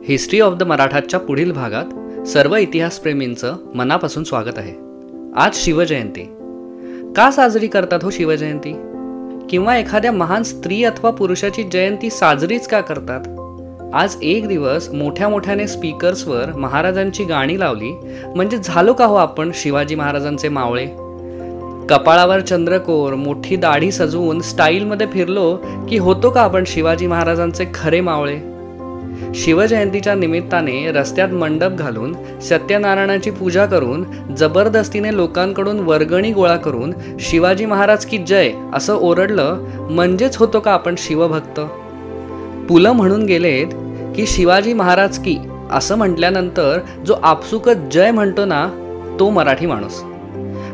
History of the मराठाच्या पुढील भागात सर्व इतिहासप्रेमींचं मनापासून स्वागत आहे. आज शिवजयंती. का साजरी करतात हो शिवजयंती? किंवा एखाद्या महान स्त्री अथवा पुरुषाची जयंती साजरीच का करतात? आज एक दिवस मोठ्या मोठ्याने स्पीकर्सवर महाराजांची गाणी लावली म्हणजे झालो का हो आपण शिवाजी महाराजांचे मावळे? कपाळावर चंद्रकोर, मोठी दाढी सजवून स्टाईलमध्ये फिरलो की होतो का आपण शिवाजी महाराजांचे खरे मावळे? शिवजयंतीच्या निमित्ताने रस्त्यात मंडप घालून सत्यनारायणाची पूजा करून जबरदस्तीने लोकांकडून वर्गणी गोळा करून शिवाजी महाराज की जय असं ओरडलं म्हणजेच होतो का आपण शिवभक्त? पु ल म्हणून गेलेत की शिवाजी महाराज की असं म्हटल्यानंतर जो आपसुकच जय म्हणतो ना, तो मराठी माणूस.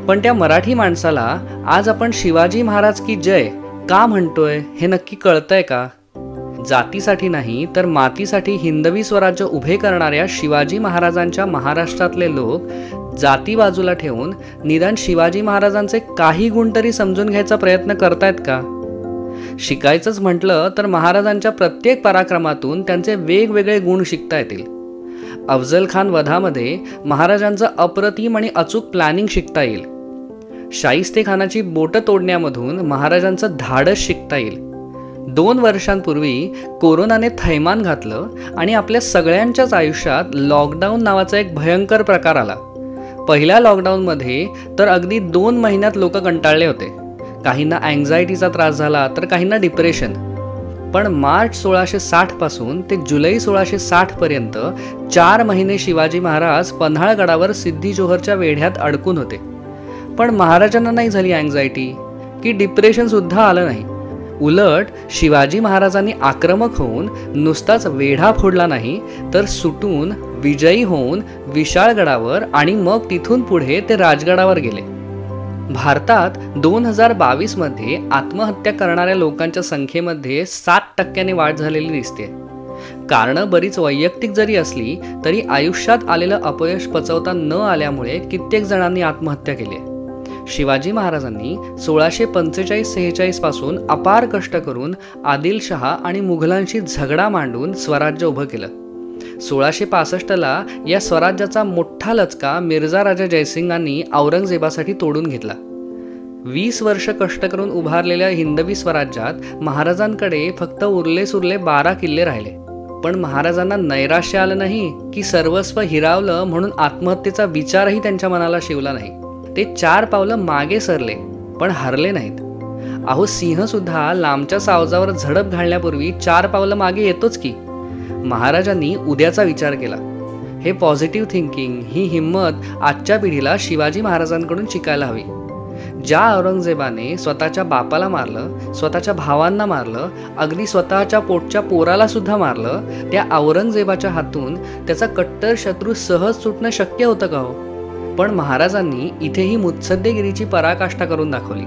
पण त्या मराठी माणसाला आज आपण शिवाजी महाराज की जय का म्हणतोय हे नक्की कळतंय का? जातीसाठी नाही तर मातीसाठी हिंदवी स्वराज्य उभे करणाऱ्या शिवाजी महाराजांच्या महाराष्ट्रातले लोक जाती बाजूला ठेवून निदान शिवाजी महाराजांचे काही गुण तरी समजून घ्यायचा प्रयत्न करतायत का? शिकायचंच म्हटलं तर महाराजांच्या प्रत्येक पराक्रमातून त्यांचे वेगवेगळे गुण शिकता येतील. अफजल खान वधामध्ये महाराजांचं अप्रतिम आणि अचूक प्लॅनिंग शिकता येईल. शाहिस्तेखानाची बोटं तोडण्यामधून महाराजांचं धाडस शिकता येईल. 2 वर्षांपूर्वी कोरोनाने थैमान घातलं आणि आपल्या सगळ्यांच्याच आयुष्यात लॉकडाऊन नावाचा एक भयंकर प्रकार आला. पहिल्या लॉकडाऊनमध्ये तर अगदी 2 महिन्यात लोक कंटाळले होते. काहींना अँझायटीचा त्रास झाला तर काहींना डिप्रेशन. पण मार्च 1660 पासून ते जुलै 1660 पर्यंत 4 महिने शिवाजी महाराज पन्हाळगडावर सिद्धी जोहरच्या वेढ्यात अडकून होते. पण महाराजांना नाही झाली अँझायटी की डिप्रेशन सुद्धा आलं नाही. उलट शिवाजी महाराजांनी आक्रमक होऊन नुसताच वेढा फोडला नाही तर सुटून विजयी होऊन विशाळगडावर आणि मग तिथून पुढे ते राजगडावर गेले. भारतात 2022 मध्ये आत्महत्या करणाऱ्या लोकांच्या संख्येमध्ये 7% वाढ झालेली दिसते. कारणं बरीच वैयक्तिक जरी असली तरी आयुष्यात आलेलं अपयश पचवता न आल्यामुळे कित्येक जणांनी आत्महत्या केली. शिवाजी महाराजांनी 1645-46 पासून अपार कष्ट करून आदिलशहा आणि मुघलांशी झगडा मांडून स्वराज्य उभं केलं. 1665ला या स्वराज्याचा मोठा लचका मिर्झा राजा जयसिंगांनी औरंगजेबासाठी तोडून घेतला. 20 वर्ष कष्ट करून उभारलेल्या हिंदवी स्वराज्यात महाराजांकडे फक्त उरले सुरले 12 किल्ले राहिले. पण महाराजांना नैराश्य आलं नाही की सर्वस्व हिरावलं म्हणून आत्महत्येचा विचारही त्यांच्या मनाला शिवला नाही. ते 4 पावलं मागे सरले पण हरले नाहीत. अहो, सिंह सुद्धा लांबच्या सावजावर झडप घालण्यापूर्वी 4 पावलं मागे येतोच की. महाराजांनी उद्याचा विचार केला. हे पॉझिटिव्ह थिंकिंग, ही हिंमत आजच्या पिढीला शिवाजी महाराजांकडून शिकायला हवी. ज्या औरंगजेबाने स्वतःच्या बापाला मारलं, स्वतःच्या भावांना मारलं, अगदी स्वतःच्या पोटच्या पोराला सुद्धा मारलं, त्या औरंगजेबाच्या हातून त्याचा कट्टर शत्रू सहज सुटणं शक्य होतं का हो? पण महाराजांनी इथेही मुत्सद्देगिरीची पराकाष्ठा करून दाखवली.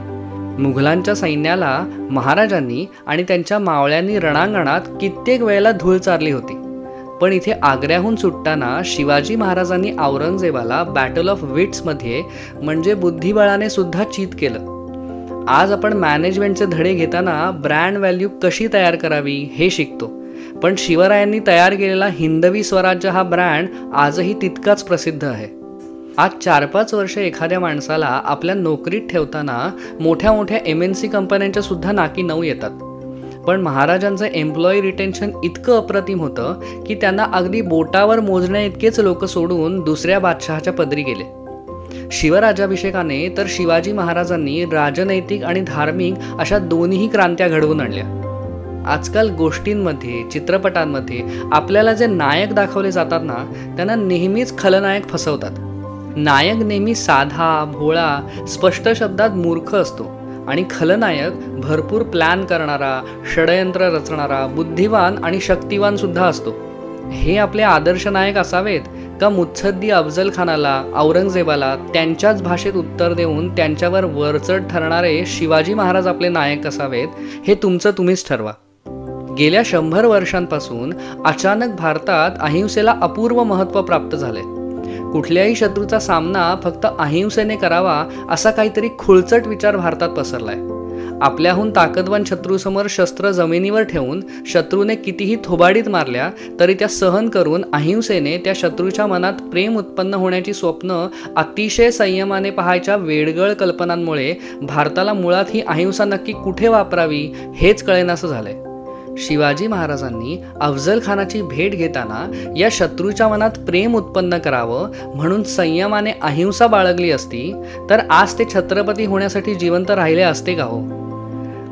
मुघलांच्या सैन्याला महाराजांनी आणि त्यांच्या मावळ्यांनी रणांगणात कित्येक वेळेला धूळ चारली होती. पण इथे आग्र्याहून सुटताना शिवाजी महाराजांनी औरंगजेबाला बॅटल ऑफ विट्समध्ये म्हणजे बुद्धिबळाने सुद्धा चीत केलं. आज आपण मॅनेजमेंटचे धडे घेताना ब्रँड व्हॅल्यू कशी तयार करावी हे शिकतो. पण शिवरायांनी तयार केलेला हिंदवी स्वराज्य हा ब्रँड आजही तितकाच प्रसिद्ध आहे. आज 4-5 वर्ष एखाद्या माणसाला आपल्या नोकरीत ठेवताना मोठ्या मोठ्या MNC कंपन्यांच्या सुद्धा नाकी नऊ येतात. पण महाराजांचं एम्प्लॉई रिटेन्शन इतकं अप्रतिम होतं की त्यांना अगदी बोटावर मोजण्या इतकेच लोक सोडून दुसऱ्या बादशहाच्या पदरी गेले. शिवराज्याभिषेकाने तर शिवाजी महाराजांनी राजनैतिक आणि धार्मिक अशा दोन्ही क्रांत्या घडवून आणल्या. आजकाल गोष्टींमध्ये, चित्रपटांमध्ये आपल्याला जे नायक दाखवले जातात ना, त्यांना नेहमीच खलनायक फसवतात. नायक नेहमी साधा, भोळा, स्पष्ट शब्दात मूर्ख असतो आणि खलनायक भरपूर प्लॅन करणारा, षडयंत्र रचणारा, बुद्धिवान आणि शक्तिवान सुद्धा असतो. हे आपले आदर्श नायक असावेत का मुत्सद्दी अफजल खानाला, औरंगजेबाला त्यांच्याच भाषेत उत्तर देऊन त्यांच्यावर वरचढ ठरणारे शिवाजी महाराज आपले नायक असावेत, हे तुमचं तुम्हीच ठरवा. गेल्या 100 वर्षांपासून अचानक भारतात अहिंसेला अपूर्व महत्त्व प्राप्त झाले. कुठल्याही शत्रूचा सामना फक्त अहिंसेने करावा असा काहीतरी खुळचट विचार भारतात पसरलाय. आपल्याहून ताकदवान शत्रूसमोर शस्त्र जमिनीवर ठेवून शत्रूने कितीही थोबाडीत मारल्या तरी त्या सहन करून अहिंसेने त्या शत्रूच्या मनात प्रेम उत्पन्न होण्याची स्वप्न अतिशय संयमाने पाहायच्या वेडगळ कल्पनांमुळे भारताला मुळात ही अहिंसा नक्की कुठे वापरावी हेच कळेनासं झालंय. शिवाजी महाराजांनी अफजल खानाची भेट घेताना या शत्रूच्या मनात प्रेम उत्पन्न करावं म्हणून संयमाने अहिंसा बाळगली असती तर आज ते छत्रपती होण्यासाठी जिवंत राहिले असते का हो?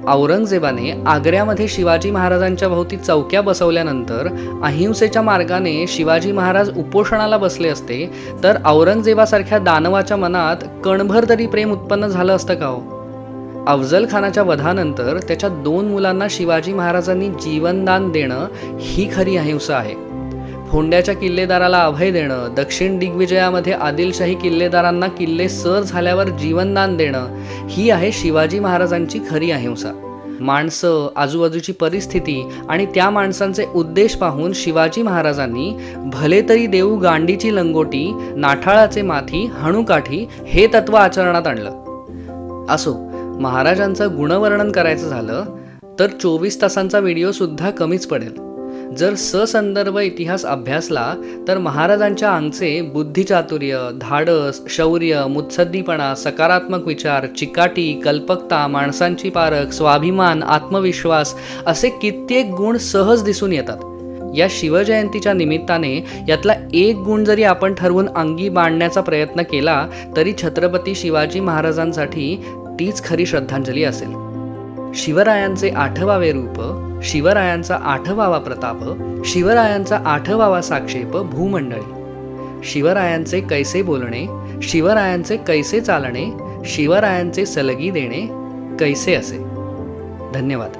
औरंगजेबाने आग्र्यामध्ये शिवाजी महाराजांच्या भोवती चौक्या बसवल्यानंतर अहिंसेच्या मार्गाने शिवाजी महाराज उपोषणाला बसले असते तर औरंगजेबासारख्या दानवाच्या मनात कणभर तरी प्रेम उत्पन्न झालं असतं का हो? अफजल खानाच्या वधानंतर त्याच्या 2 मुलांना शिवाजी महाराजांनी जीवनदान देणं ही खरी अहिंसा आहे. फोंड्याच्या किल्लेदाराला अभय देणं, दक्षिण दिग्विजयामध्ये आदिलशाही किल्लेदारांना किल्ले सर झाल्यावर जीवनदान देणं ही आहे शिवाजी महाराजांची खरी अहिंसा. माणसं, आजूबाजूची परिस्थिती आणि त्या माणसांचे उद्देश पाहून शिवाजी महाराजांनी भले तरी देऊ गांडीची लंगोटी, नाठाळाचे माथी, हणूकाठी हे तत्व आचरणात आणलं. असो, महाराजांचं गुणवर्णन करायचं झालं तर 24 तासांचा व्हिडिओ सुद्धा कमीच पडेल. जर ससंदर्भ इतिहास अभ्यासला तर महाराजांच्या अंगचे बुद्धिचातुर्य, धाडस, शौर्य, मुत्सद्दीपणा, सकारात्मक विचार, चिकाटी, कल्पकता, माणसांची पारख, स्वाभिमान, आत्मविश्वास असे कित्येक गुण सहज दिसून येतात. या शिवजयंतीच्या निमित्ताने यातला एक गुण जरी आपण ठरवून अंगी बाणण्याचा प्रयत्न केला तरी छत्रपती शिवाजी महाराजांसाठी तीच खरी श्रद्धांजली असेल. शिवरायांचे 8वावे रूप, शिवरायांचा 8वावा प्रताप, शिवरायांचा 8वावा साक्षेप भूमंडळी, शिवरायांचे कैसे बोलणे, शिवरायांचे कैसे चालणे, शिवरायांचे सलगी देणे कैसे असे. धन्यवाद.